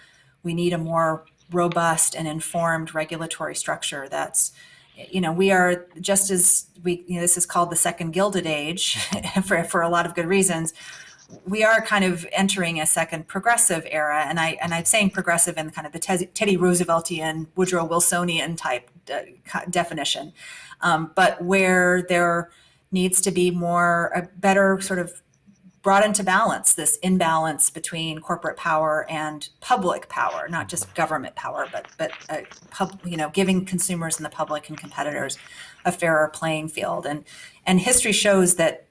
we need a more robust and informed regulatory structure that's, we are just as this is called the second Gilded Age for a lot of good reasons. We are kind of entering a second progressive era, and I'm saying progressive in kind of the Teddy Rooseveltian, Woodrow Wilsonian type definition, but where there needs to be a better sort of brought into balance, this imbalance between corporate power and public power, not just government power, but giving consumers and the public and competitors a fairer playing field. And history shows that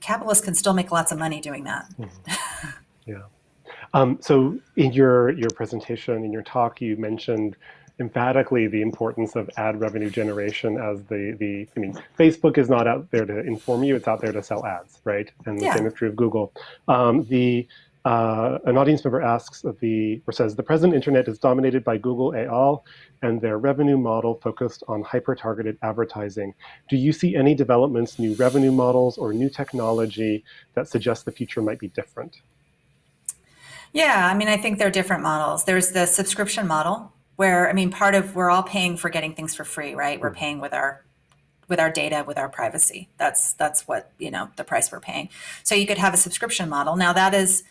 capitalists can still make lots of money doing that. Mm-hmm. Yeah. So in your presentation, in your talk, you mentioned emphatically the importance of ad revenue generation as Facebook is not out there to inform you, it's out there to sell ads, right? And the same is true of Google. An audience member says, the present internet is dominated by Google et al. And their revenue model focused on hyper-targeted advertising. Do you see any developments, new revenue models, or new technology that suggest the future might be different? Yeah, I think there are different models. There's the subscription model, where, we're all paying for getting things for free, right? We're paying with our data, with our privacy. That's what, the price we're paying. So you could have a subscription model. Now that is,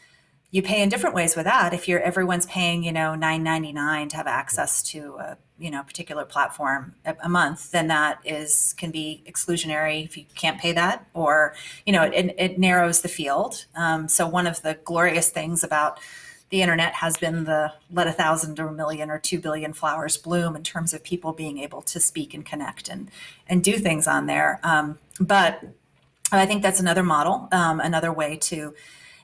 you pay in different ways with that. If everyone's paying, $9.99 to have access to a, particular platform a month, then that can be exclusionary if you can't pay that, or, it narrows the field. So one of the glorious things about the internet has been the let 1,000 or 1,000,000 or 2 billion flowers bloom in terms of people being able to speak and connect and do things on there. But I think that's another model, another way to,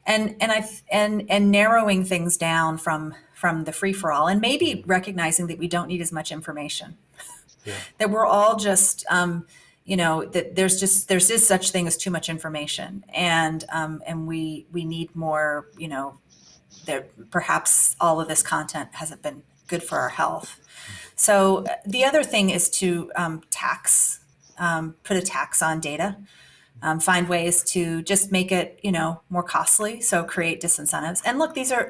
and narrowing things down from the free for all, and maybe recognizing that we don't need as much information, that we're all just, that there's this such thing as too much information, and we need more, that perhaps all of this content hasn't been good for our health. So the other thing is to put a tax on data, find ways to just make it, more costly. So create disincentives. And look, these are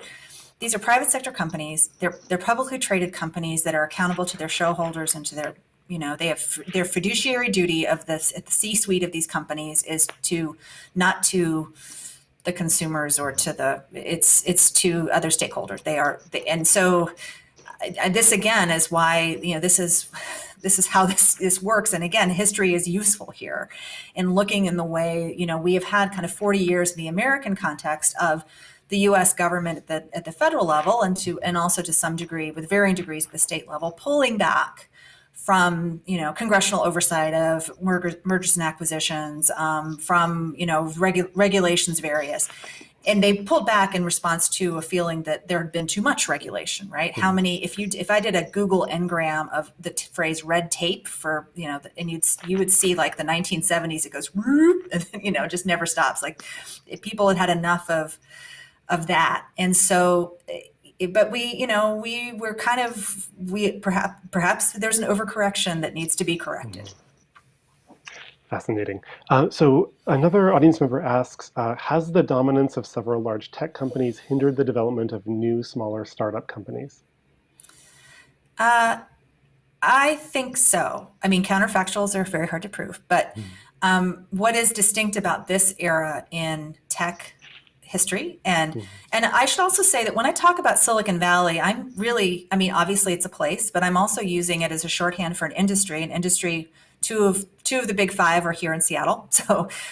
private sector companies. They're publicly traded companies that are accountable to their shareholders and to their, they have their fiduciary duty of this at the C-suite of these companies is not to the consumers or it's to other stakeholders. And so this again is why, this is how this works. And again, history is useful here in looking in the way, we have had kind of 40 years in the American context of the U.S. government at the federal level and also to some degree with varying degrees at the state level, pulling back from, congressional oversight of mergers and acquisitions, from, regulations various. And they pulled back in response to a feeling that there had been too much regulation, right? How many, if I did a Google engram of the phrase red tape for, and you would see like the 1970s, it goes, whoop, and just never stops. Like people had enough of that. And so, but perhaps there's an overcorrection that needs to be corrected. Fascinating. So another audience member asks, has the dominance of several large tech companies hindered the development of new, smaller startup companies? I think so. Counterfactuals are very hard to prove, but what is distinct about this era in tech history. And I should also say that when I talk about Silicon Valley, I'm really, obviously it's a place, but I'm also using it as a shorthand for an industry. Two of the big five are here in Seattle.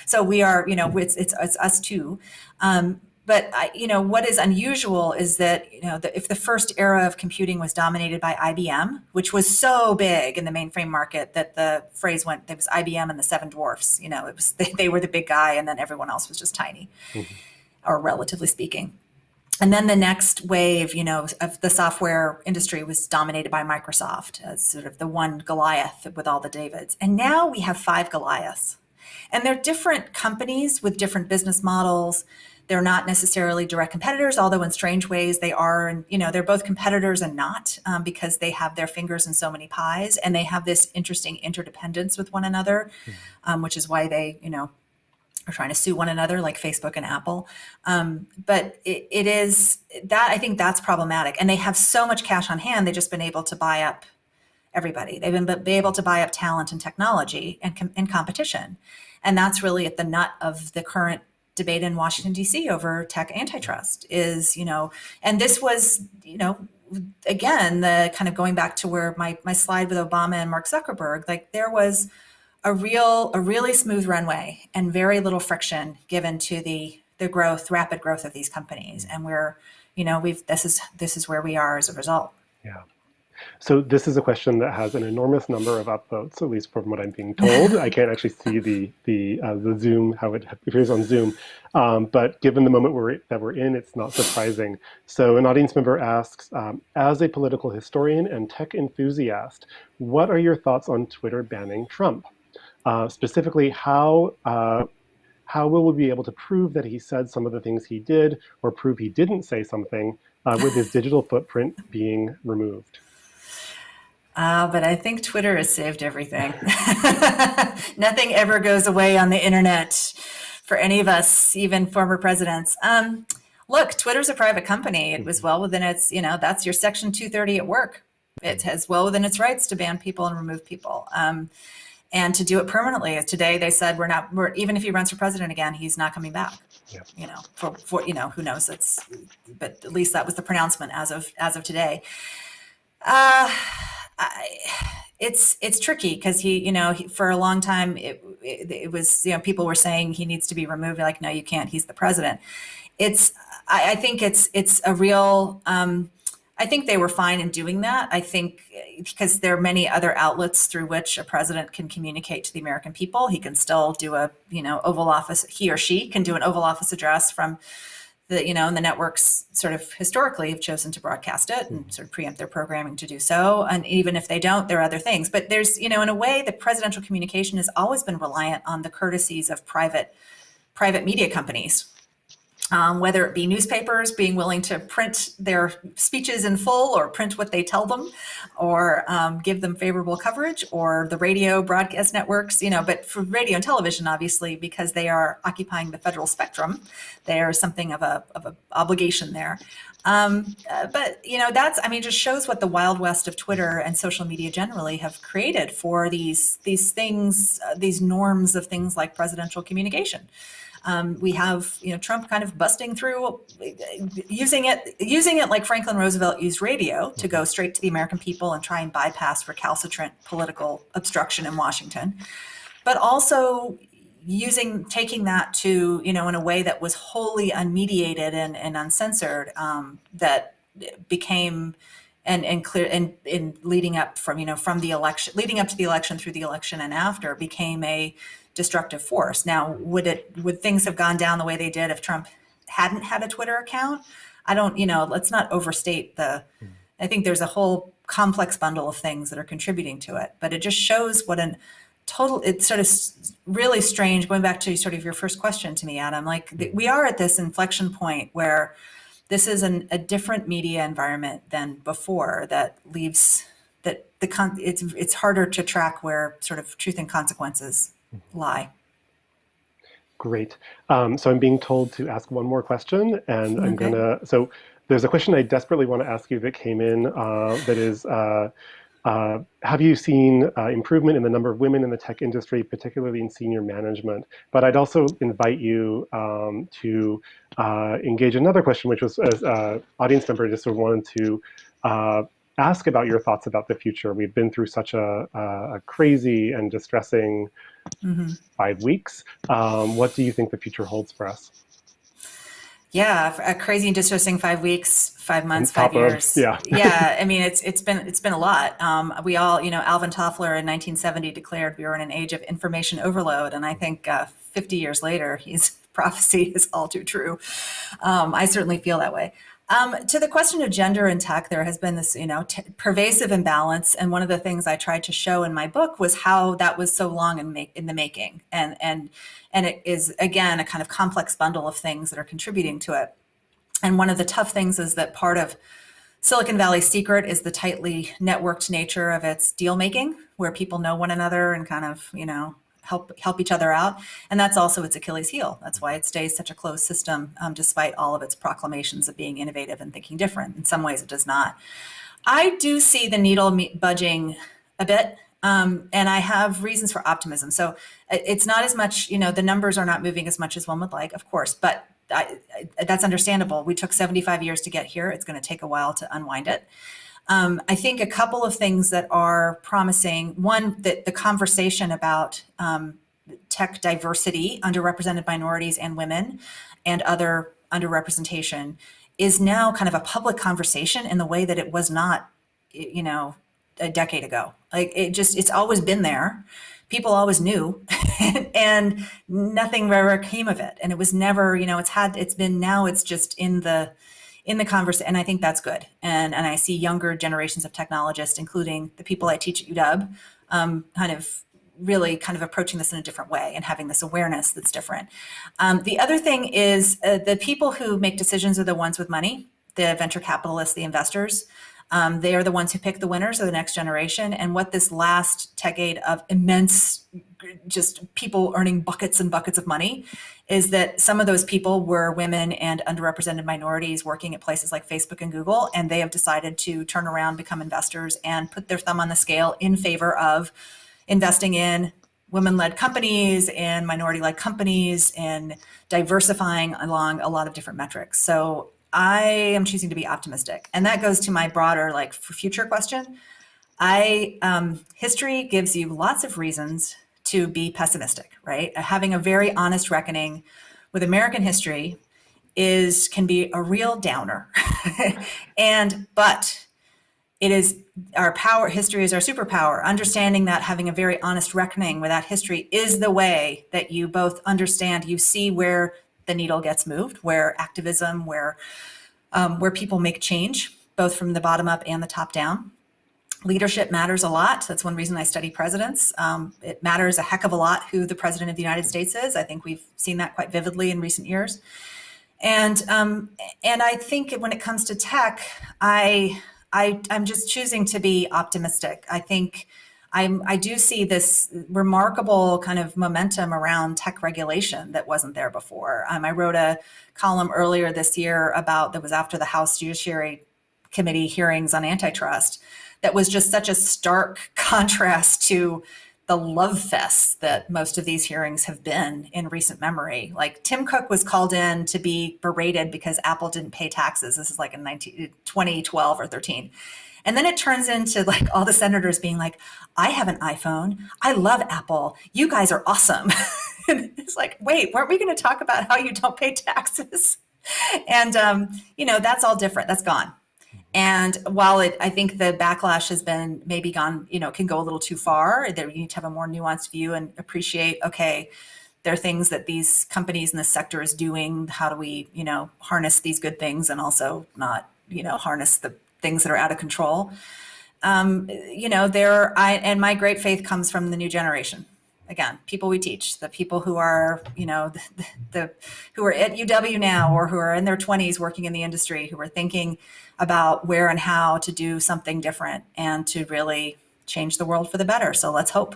So we are, it's us too. But what is unusual is that, if the first era of computing was dominated by IBM, which was so big in the mainframe market that the phrase went, it was IBM and the seven dwarfs, they were the big guy and then everyone else was just tiny. Or relatively speaking. And then the next wave, of the software industry was dominated by Microsoft as sort of the one Goliath with all the Davids. And now we have 5 Goliaths. And they're different companies with different business models. They're not necessarily direct competitors, although in strange ways they are. And, they're both competitors and not, because they have their fingers in so many pies. And they have this interesting interdependence with one another, which is why they, are trying to sue one another like Facebook and Apple. But it is that, I think that's problematic. And they have so much cash on hand, they've just been able to buy up everybody. They've been able to buy up talent and technology and competition. And that's really at the nut of the current debate in Washington, D.C. over tech antitrust is, and this was, again, the kind of going back to where my slide with Obama and Mark Zuckerberg, like there was a really smooth runway and very little friction given to the rapid growth of these companies. And this is where we are as a result. Yeah. So this is a question that has an enormous number of upvotes, at least from what I'm being told. I can't actually see the Zoom, how it appears on Zoom. But given the moment that we're in, it's not surprising. So an audience member asks, as a political historian and tech enthusiast, what are your thoughts on Twitter banning Trump? Specifically, how will we be able to prove that he said some of the things he did, or prove he didn't say something with his digital footprint being removed? But I think Twitter has saved everything. Nothing ever goes away on the internet for any of us, even former presidents. Look, Twitter's a private company. It was well within its, that's your Section 230 at work. It has well within its rights to ban people and remove people. And to do it permanently. Today they said even if he runs for president again, he's not coming back. Yeah. For who knows? But at least that was the pronouncement as of today. It's tricky because he for a long time it was people were saying he needs to be removed. Like, no, you can't. He's the president. I think it's a real. I think they were fine in doing that. I think because there are many other outlets through which a president can communicate to the American people. He can still do Oval Office. He or she can do an Oval Office address from the and the networks sort of historically have chosen to broadcast it and sort of preempt their programming to do so. And even if they don't, there are other things. But there's in a way, the presidential communication has always been reliant on the courtesies of private media companies. Whether it be newspapers being willing to print their speeches in full or print what they tell them or give them favorable coverage, or the radio broadcast networks, but for radio and television, obviously, because they are occupying the federal spectrum, there's something of a obligation there. But just shows what the Wild West of Twitter and social media generally have created for these things, these norms of things like presidential communication. We have, Trump kind of busting through, using it like Franklin Roosevelt used radio to go straight to the American people and try and bypass recalcitrant political obstruction in Washington, but also taking that to, in a way that was wholly unmediated and uncensored, that became and clear and leading up from the election, leading up to the election, through the election and after, became a destructive force. Now, would things have gone down the way they did if Trump hadn't had a Twitter account? I don't, let's not overstate I think there's a whole complex bundle of things that are contributing to it, but it just shows what it's sort of really strange, going back to sort of your first question to me, Adam, like we are at this inflection point where this is a different media environment than before that leaves that it's harder to track where sort of truth and consequences lie. Great. So I'm being told to ask one more question, and okay. So there's a question I desperately want to ask you that came in that is, have you seen improvement in the number of women in the tech industry, particularly in senior management? But I'd also invite you to engage another question, which was, as an audience member, just sort of wanted to ask about your thoughts about the future. We've been through such a crazy and distressing 5 weeks. What do you think the future holds for us? Yeah, a crazy and distressing 5 weeks, 5 months, 5 years. Yeah. I mean, it's been a lot. We all, Alvin Toffler in 1970 declared we were in an age of information overload, and I think 50 years later, his prophecy is all too true. I certainly feel that way. To the question of gender in tech, there has been this, pervasive imbalance. And one of the things I tried to show in my book was how that was so long in the making. And it is, again, a kind of complex bundle of things that are contributing to it. And one of the tough things is that part of Silicon Valley's secret is the tightly networked nature of its deal making, where people know one another and kind of, help each other out. And that's also its Achilles heel. That's why it stays such a closed system, despite all of its proclamations of being innovative and thinking different. In some ways, it does not. I do see the needle budging a bit, and I have reasons for optimism. So it's not as much, the numbers are not moving as much as one would like, of course, but that's understandable. We took 75 years to get here. It's going to take a while to unwind it. I think a couple of things that are promising. One, that the conversation about tech diversity, underrepresented minorities and women, and other underrepresentation is now kind of a public conversation in the way that it was not, a decade ago. Like it's always been there. People always knew, and nothing ever came of it. And it was never, it's just in the conversation. And I think that's good. And I see younger generations of technologists, including the people I teach at UW, really approaching this in a different way and having this awareness that's different. The other thing is the people who make decisions are the ones with money, the venture capitalists, the investors. They are the ones who pick the winners of the next generation. And what this last decade of immense, just people earning buckets and buckets of money, is that some of those people were women and underrepresented minorities working at places like Facebook and Google, and they have decided to turn around, become investors, and put their thumb on the scale in favor of investing in women-led companies and minority-led companies and diversifying along a lot of different metrics. So I am choosing to be optimistic. And that goes to my broader, for future question. History gives you lots of reasons to be pessimistic, right? Having a very honest reckoning with American history can be a real downer. But it is our power. History is our superpower. Understanding that, having a very honest reckoning with that history is the way that you both understand, you see where the needle gets moved, where activism, where people make change, both from the bottom up and the top down. Leadership matters a lot. That's one reason I study presidents. It matters a heck of a lot who the president of the United States is. I think we've seen that quite vividly in recent years. And I think when it comes to tech, I'm just choosing to be optimistic. I think I do see this remarkable kind of momentum around tech regulation that wasn't there before. I wrote a column earlier this year that was after the House Judiciary Committee hearings on antitrust, that was just such a stark contrast to the love fest that most of these hearings have been in recent memory. Like Tim Cook was called in to be berated because Apple didn't pay taxes. This is like in 2012 or 13. And then it turns into all the senators being like, I have an iPhone. I love Apple. You guys are awesome. And it's like, wait, weren't we going to talk about how you don't pay taxes? And, that's all different. That's gone. And while I think the backlash has been maybe gone, can go a little too far, there you need to have a more nuanced view and appreciate, okay, there are things that these companies in this sector is doing. How do we, harness these good things and also not, harness the things that are out of control? And my great faith comes from the new generation. Again, people we teach, the people who are, who are at UW now or who are in their 20s working in the industry, who are thinking about where and how to do something different and to really change the world for the better. So let's hope.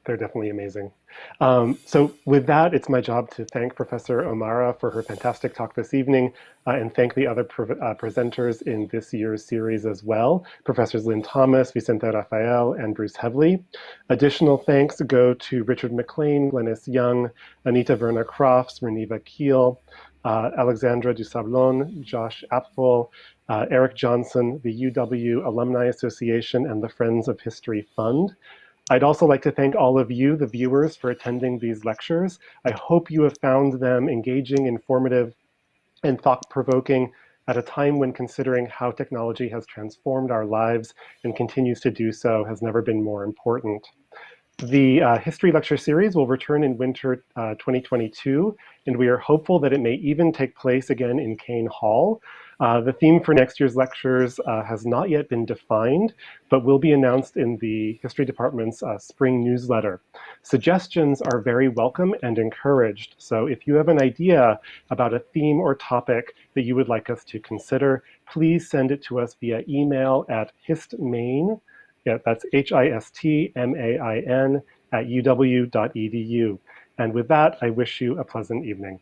They're definitely amazing. So with that, it's my job to thank Professor O'Mara for her fantastic talk this evening and thank the other presenters in this year's series as well, Professors Lynn Thomas, Vicente Rafael, and Bruce Hevley. Additional thanks go to Richard McLean, Glennis Young, Anita Verna Crofts, Reniva Keel, Alexandra Dusablon, Josh Apfel, Eric Johnson, the UW Alumni Association, and the Friends of History Fund. I'd also like to thank all of you, the viewers, for attending these lectures. I hope you have found them engaging, informative, and thought-provoking at a time when considering how technology has transformed our lives and continues to do so has never been more important. The history lecture series will return in winter 2022, and we are hopeful that it may even take place again in Kane Hall. The theme for next year's lectures has not yet been defined, but will be announced in the History Department's spring newsletter. Suggestions are very welcome and encouraged, so if you have an idea about a theme or topic that you would like us to consider, please send it to us via email at histmain, yeah, that's HISTMAIN at uw.edu. And with that, I wish you a pleasant evening.